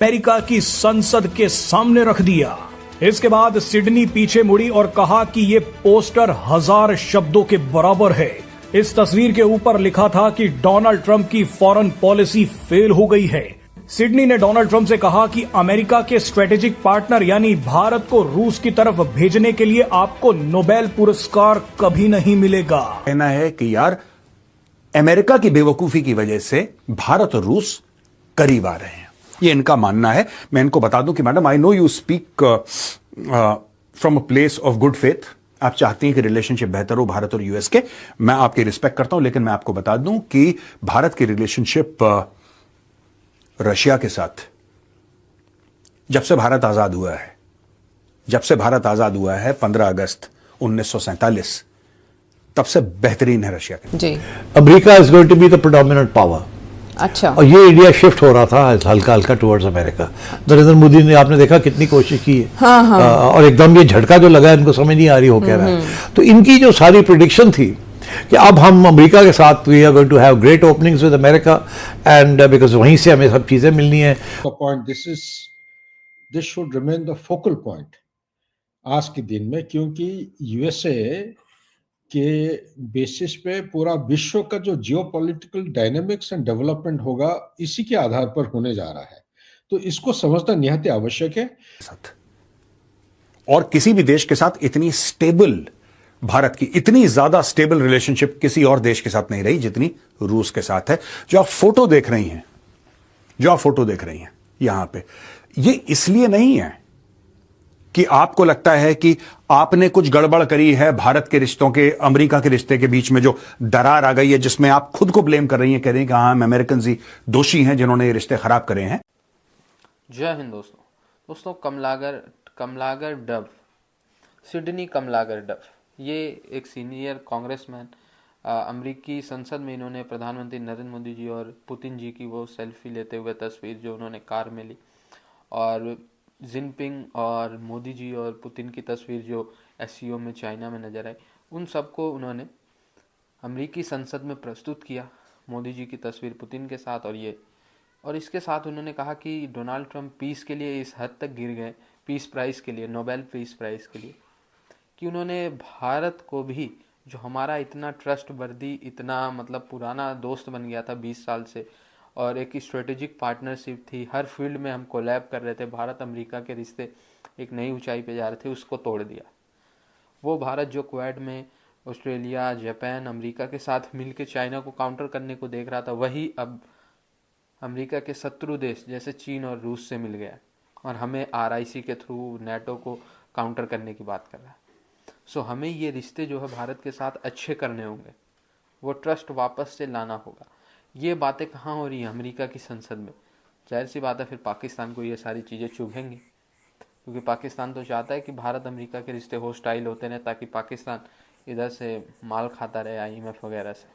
America की संसद के सामने रख दिया। इसके बाद सिडनी पीछे मुड़ी और कहा कि ये पोस्टर 1000 शब्दों के बराबर है। इस तस्वीर के ऊपर लिखा था कि डोनाल्ड ट्रंप की फॉरेन पॉलिसी फेल हो गई है। सिडनी ने डोनाल्ड ट्रंप से कहा कि अमेरिका के स्ट्रेटेजिक पार्टनर यानी भारत को रूस की तरफ भेजने के लिए आपको नोबेल पुरस्कार कभी नहीं मिलेगा। कहना है कि यार अमेरिका की बेवकूफी की वजह से भारत और रूस करीब आ रहे हैं, ये इनका मानना है। मैं इनको बता दूं कि madam, I know you speak from a place of good faith. आप चाहती हैं कि रिलेशनशिप बेहतर हो भारत और यूएस के, मैं आपकी रिस्पेक्ट करता हूं, लेकिन मैं आपको बता दूं कि भारत की रिलेशनशिप रशिया के साथ जब से भारत आजाद हुआ है 15 अगस्त 1947, तब से बेहतरीन है रशिया के। जी, America is going to be the predominant power. अच्छा, और ये इंडिया शिफ्ट हो रहा था हल्का हल्का टुवर्ड्स अमेरिका। नरेंद्र मोदी ने, आपने देखा कितनी कोशिश की है। हाँ, हाँ। और एकदम ये झटका जो लगा, इनको समझ नहीं आ रही हो कह रहा है। तो इनकी जो सारी प्रिडिक्शन थी कि अब हम अमेरिका के साथ we are going to have great openings with America and because वहीं से हमें सब चीजें मिलनी है। This should remain the focal point आज के दिन में, क्योंकि यूएसए के बेसिस पे पूरा विश्व का जो जियोपॉलिटिकल डायनेमिक्स एंड डेवलपमेंट होगा इसी के आधार पर होने जा रहा है। तो इसको समझना निहायत आवश्यक है। और किसी भी देश के साथ इतनी स्टेबल, भारत की इतनी ज्यादा स्टेबल रिलेशनशिप किसी और देश के साथ नहीं रही जितनी रूस के साथ है। जो आप फोटो देख रही हैं यहां पे, ये इसलिए नहीं है कि आपको लगता है कि आपने कुछ गड़बड़ करी है भारत के रिश्तों के, अमेरिका के रिश्ते के बीच में जो दरार आ गई है, जिसमें आप खुद को ब्लेम कर रही हैं, कह रही हैं कि हाँ, हम अमेरिकन ही दोषी हैं जिन्होंने ये रिश्ते खराब करे हैं। जय हिंद दोस्तों, कमलागर डव, सिडनी कमलागर डव, ये एक सीनियर कांग्रेसमैन, अमेरिकी संसद में इन्होंने प्रधानमंत्री नरेंद्र मोदी जी और पुतिन जी की वो सेल्फी लेते हुए तस्वीर जो उन्होंने कार में ली, और जिनपिंग और मोदी जी और पुतिन की तस्वीर जो एससीओ में चाइना में नजर आई, उन सबको उन्होंने अमेरिकी संसद में प्रस्तुत किया, मोदी जी की तस्वीर पुतिन के साथ। और इसके साथ उन्होंने कहा कि डोनाल्ड ट्रंप पीस के लिए इस हद तक गिर गए, पीस प्राइज़ के लिए, नोबेल पीस प्राइज़ के लिए, कि उन्होंने भारत को भी, जो हमारा इतना ट्रस्टवर्दी, इतना मतलब पुराना दोस्त बन गया था 20 साल से, और एक स्ट्रेटेजिक पार्टनरशिप थी, हर फील्ड में हम कोलैब कर रहे थे, भारत अमेरिका के रिश्ते एक नई ऊंचाई पे जा रहे थे, उसको तोड़ दिया। वो भारत जो क्वाड में ऑस्ट्रेलिया, जापान, अमेरिका के साथ मिलकर चाइना को काउंटर करने को देख रहा था, वही अब अमेरिका के शत्रु देश जैसे चीन और रूस से मिल गया और हमें RIC के थ्रू नेटो को काउंटर करने की बात कर रहा है। सो हमें ये रिश्ते जो है भारत के साथ अच्छे करने होंगे, वो ट्रस्ट वापस से लाना होगा। ये बातें कहाँ हो रही हैं? अमेरिका की संसद में। जाहिर सी बात है फिर पाकिस्तान को ये सारी चीज़ें चुभेंगी, क्योंकि पाकिस्तान तो चाहता है कि भारत अमेरिका के रिश्ते होस्टाइल होते रहे, ताकि पाकिस्तान इधर से माल खाता रहे IMF वगैरह से।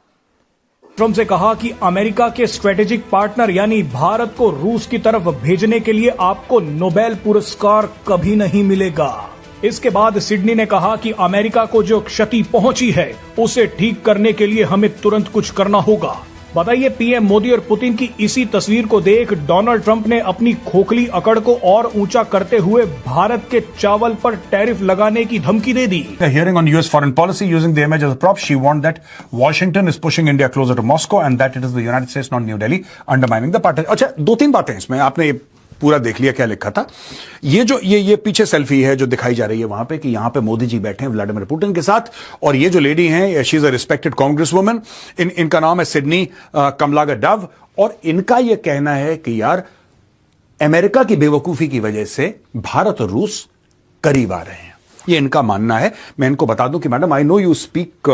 ट्रंप से कहा कि अमेरिका के स्ट्रेटेजिक पार्टनर यानी भारत को रूस की तरफ भेजने के लिए आपको नोबेल पुरस्कार कभी नहीं मिलेगा। इसके बाद सिडनी ने कहा कि अमेरिका को जो क्षति पहुंची है उसे ठीक करने के लिए हमें तुरंत कुछ करना होगा। बताइए, पीएम मोदी और पुतिन की इसी तस्वीर को देख डोनाल्ड ट्रंप ने अपनी खोखली अकड़ को और ऊंचा करते हुए भारत के चावल पर टैरिफ लगाने की धमकी दे दी। Hearing on US foreign policy using the image as a prop, she warned that Washington is pushing India closer to Moscow and that it is the United States, not New Delhi, undermining the partnership. अच्छा, 2-3 बातें इसमें, आपने पूरा देख लिया क्या लिखा था। ये जो ये पीछे सेल्फी है जो दिखाई जा रही है वहां पे, कि यहां पे मोदी जी बैठे हैं व्लादिमीर पुतिन के साथ, और ये जो लेडी हैं, she is a respected Congress woman, इनका नाम है सिडनी कमलागर डव, और इनका ये कहना है कि यार अमेरिका की बेवकूफी की वजह से भारत और रूस करीब आ रहे हैं, ये इनका मानना है। मैं इनको बता दूं कि madam, I know you speak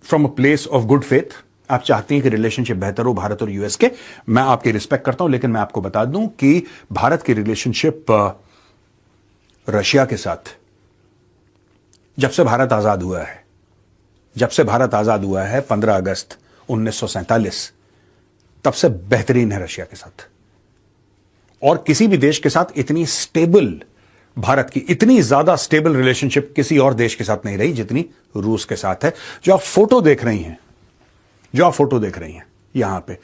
from a place of good faith. आप चाहती हैं कि रिलेशनशिप बेहतर हो भारत और यूएस के, मैं आपकी रिस्पेक्ट करता हूं, लेकिन मैं आपको बता दूं कि भारत की रिलेशनशिप रशिया के साथ जब से भारत आजाद हुआ है 15 अगस्त 1947, तब से बेहतरीन है रशिया के साथ। और किसी भी देश के साथ इतनी स्टेबल, भारत की इतनी ज्यादा स्टेबल रिलेशनशिप किसी और देश के साथ नहीं रही जितनी रूस के साथ है। जो आप फोटो देख रही हैं यहां पे,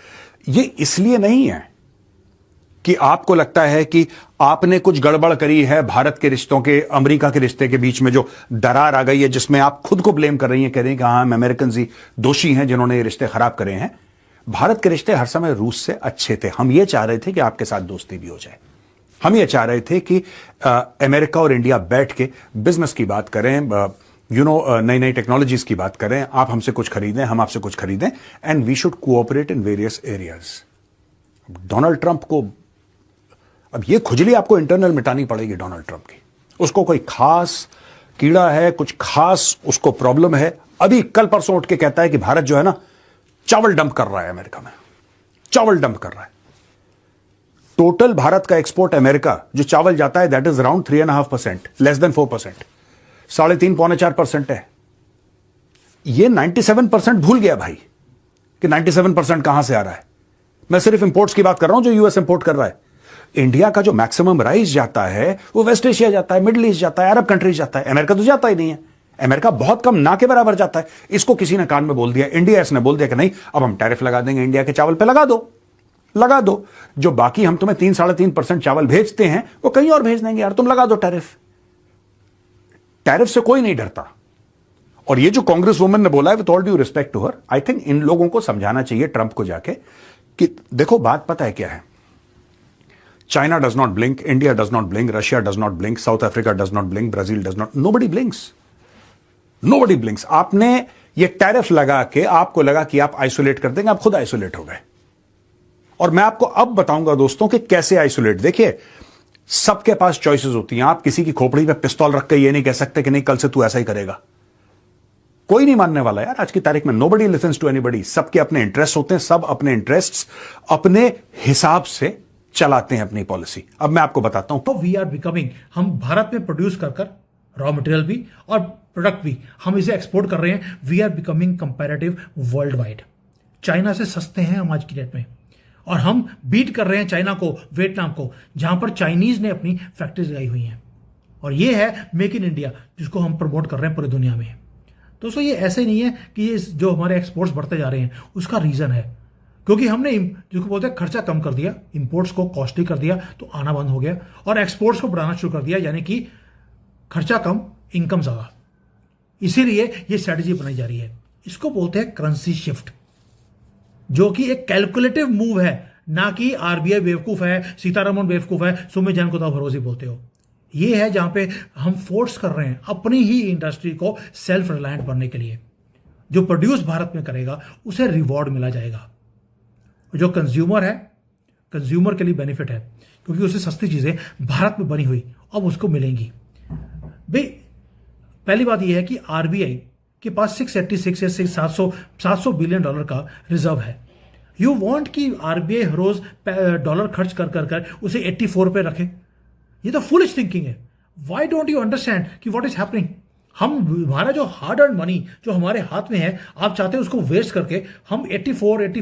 ये इसलिए नहीं है कि आपको लगता है कि आपने कुछ गड़बड़ करी है भारत के रिश्तों के, अमेरिका के रिश्ते के बीच में जो दरार आ गई है, जिसमें आप खुद को ब्लेम कर रही हैं, कह रही हैं कि हाँ, हम अमेरिकन ही दोषी हैं जिन्होंने ये रिश्ते खराब करे हैं। भारत के रिश्ते हर समय रूस से अच्छे थे। हम ये चाह रहे थे कि आपके साथ दोस्ती भी हो जाए। हम ये चाह रहे थे कि अमेरिका और इंडिया बैठ के बिजनेस की बात करें, नई नई टेक्नोलॉजीज की बात करें, आप हमसे कुछ खरीदें, हम आपसे कुछ खरीदें, and we should cooperate in various areas. Donald Trump को अब ये खुजली आपको इंटरनल मिटानी पड़ेगी डोनाल्ड ट्रंप की। उसको कोई खास कीड़ा है, कुछ खास उसको प्रॉब्लम है। अभी कल परसों उठ के कहता है कि भारत जो है ना चावल डंप कर रहा है अमेरिका में, चावल डंप कर रहा है। टोटल भारत का एक्सपोर्ट अमेरिका जो चावल जाता है that is around 3.5%, less than 4%, 3.5-4% है। ये 97% भूल गया भाई कि 97% कहां से आ रहा है। मैं सिर्फ इंपोर्ट्स की बात कर रहा हूं जो यूएस इंपोर्ट कर रहा है। इंडिया का जो मैक्सिमम राइस जाता है वो वेस्ट एशिया जाता है, मिडिल ईस्ट जाता है, अरब कंट्रीज जाता है। अमेरिका तो जाता ही नहीं है। अमेरिका बहुत कम, ना के बराबर जाता है। इसको किसी ने कान में बोल दिया, इंडिया इसने बोल दिया कि नहीं अब हम टैरिफ लगा देंगे इंडिया के चावल पे। लगा दो। जो बाकी हम तुम्हें 3-3.5% चावल भेजते हैं वो कहीं और भेज देंगे यार, तुम लगा दो टैरिफ। टैरिफ से कोई नहीं डरता। और ये जो कांग्रेस वुमन ने बोला है, with all due respect to her, I think इन लोगों को समझाना चाहिए ट्रंप को जाके कि देखो बात पता है क्या है। China does not blink, India does not blink, Russia does not blink, south Africa does not blink, Brazil does not, nobody blinks. आपने ये टैरिफ लगा के आपको लगा कि आप आइसोलेट कर देंगे, आप खुद आइसोलेट हो गए। और मैं आपको अब बताऊंगा दोस्तों कि कैसे आइसोलेट। देखिए, सबके पास चॉइसेस होती हैं। आप किसी की खोपड़ी पे पिस्तौल रख के ये नहीं कह सकते कि नहीं कल से तू ऐसा ही करेगा। कोई नहीं मानने वाला यार आज की तारीख में। Nobody listens to anybody. सबके अपने इंटरेस्ट होते हैं, सब अपने इंटरेस्ट्स अपने हिसाब से चलाते हैं अपनी पॉलिसी। अब मैं आपको बताता हूं। तो वी आर बिकमिंग, हम भारत में प्रोड्यूस कर रॉ मटेरियल भी और प्रोडक्ट भी हम इसे एक्सपोर्ट कर रहे हैं। We are becoming comparative world wide. China से सस्ते हैं हम आज की डेट में, और हम बीट कर रहे हैं चाइना को, वियतनाम को, जहां पर चाइनीज ने अपनी फैक्ट्रीज लगाई हुई हैं। और ये है मेक इन इंडिया, जिसको हम प्रमोट कर रहे हैं पूरी दुनिया में। दोस्तों, ये ऐसे नहीं है कि ये जो हमारे एक्सपोर्ट्स बढ़ते जा रहे हैं उसका रीजन है क्योंकि हमने जिसको बोलते हैं खर्चा कम कर दिया, इंपोर्ट्स को कॉस्टली कर दिया तो आना बंद हो गया, और एक्सपोर्ट्स को बढ़ाना शुरू कर दिया, यानी कि खर्चा कम इनकम ज्यादा। इसीलिए ये स्ट्रेटेजी बनाई जा रही है। इसको बोलते हैं करेंसी शिफ्ट, जो कि एक कैलकुलेटिव मूव है, ना कि आरबीआई बेवकूफ है, सीतारमण बेवकूफ है, सुमित जैन को तो भरोसे बोलते हो। ये है जहां पे हम फोर्स कर रहे हैं अपनी ही इंडस्ट्री को सेल्फ रिलायंट बनने के लिए। जो प्रोड्यूस भारत में करेगा उसे रिवॉर्ड मिला जाएगा। जो कंज्यूमर है, कंज्यूमर के लिए बेनिफिट है क्योंकि उसे सस्ती चीजें भारत में बनी हुई अब उसको मिलेंगी। भाई, पहली बात यह है कि आरबीआई के पास 686 या 700 बिलियन डॉलर का रिजर्व है। यू वांट कि आरबीआई हर रोज डॉलर खर्च कर उसे 84 पे रखे? ये तो फुलिश थिंकिंग है। व्हाई डोंट यू अंडरस्टैंड कि व्हाट इज हैपनिंग? हमारा जो हार्ड अर्न मनी जो हमारे हाथ में है, आप चाहते हैं उसको वेस्ट करके हम 84